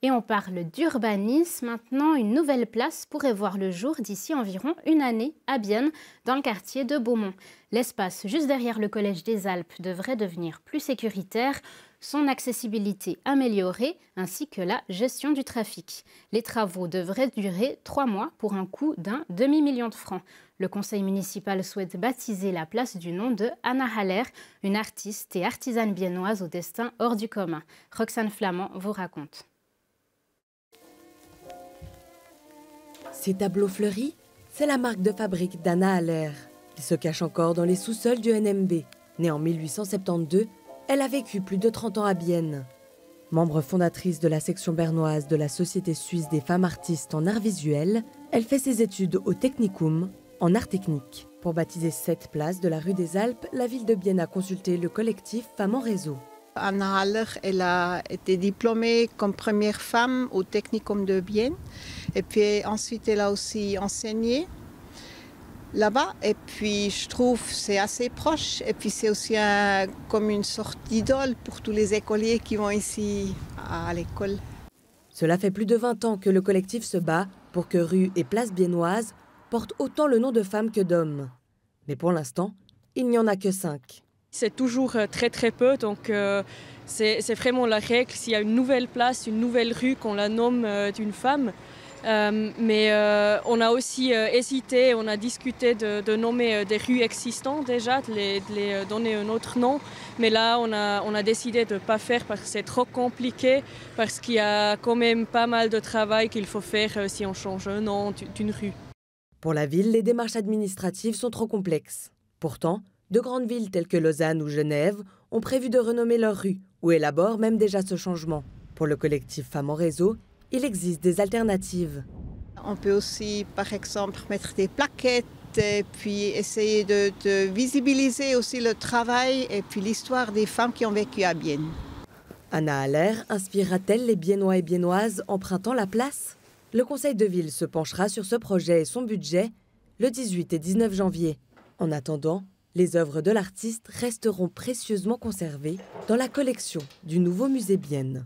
Et on parle d'urbanisme. Maintenant, une nouvelle place pourrait voir le jour d'ici environ une année à Bienne, dans le quartier de Beaumont. L'espace juste derrière le Collège des Alpes devrait devenir plus sécuritaire, son accessibilité améliorée ainsi que la gestion du trafic. Les travaux devraient durer 3 mois pour un coût d'un demi-million de francs. Le conseil municipal souhaite baptiser la place du nom de Anna Haller, une artiste et artisane biennoise au destin hors du commun. Roxane Flamand vous raconte. Ces tableaux fleuris, c'est la marque de fabrique d'Anna Haller, qui se cache encore dans les sous-sols du NMB. Née en 1872, elle a vécu plus de 30 ans à Bienne. Membre fondatrice de la section bernoise de la Société suisse des femmes artistes en art visuel, elle fait ses études au Technicum, en art technique. Pour baptiser cette place de la rue des Alpes, la ville de Bienne a consulté le collectif Femmes en Réseau. Anna Haller, elle a été diplômée comme première femme au Technicum de Bienne. Et puis ensuite, elle a aussi enseigné là-bas. Et puis, je trouve que c'est assez proche. Et puis, c'est aussi comme une sorte d'idole pour tous les écoliers qui vont ici à l'école. Cela fait plus de 20 ans que le collectif se bat pour que rue et place biennoises portent autant le nom de femmes que d'hommes. Mais pour l'instant, il n'y en a que 5. C'est toujours très peu, donc c'est vraiment la règle. S'il y a une nouvelle place, une nouvelle rue, qu'on la nomme d'une femme. Mais on a aussi hésité, on a discuté de nommer des rues existantes déjà, de les donner un autre nom. Mais là, on a décidé de ne pas faire parce que c'est trop compliqué, parce qu'il y a quand même pas mal de travail qu'il faut faire si on change un nom d'une rue. Pour la ville, les démarches administratives sont trop complexes. Pourtant, de grandes villes telles que Lausanne ou Genève ont prévu de renommer leurs rues ou élaborent même déjà ce changement. Pour le collectif Femmes en Réseau, il existe des alternatives. On peut aussi, par exemple, mettre des plaquettes et puis essayer de visibiliser aussi le travail et puis l'histoire des femmes qui ont vécu à Bienne. Anna Haller inspirera-t-elle les Biennois et Biennoises empruntant la place? Le conseil de ville se penchera sur ce projet et son budget le 18 et 19 janvier. En attendant, les œuvres de l'artiste resteront précieusement conservées dans la collection du nouveau musée Bienne.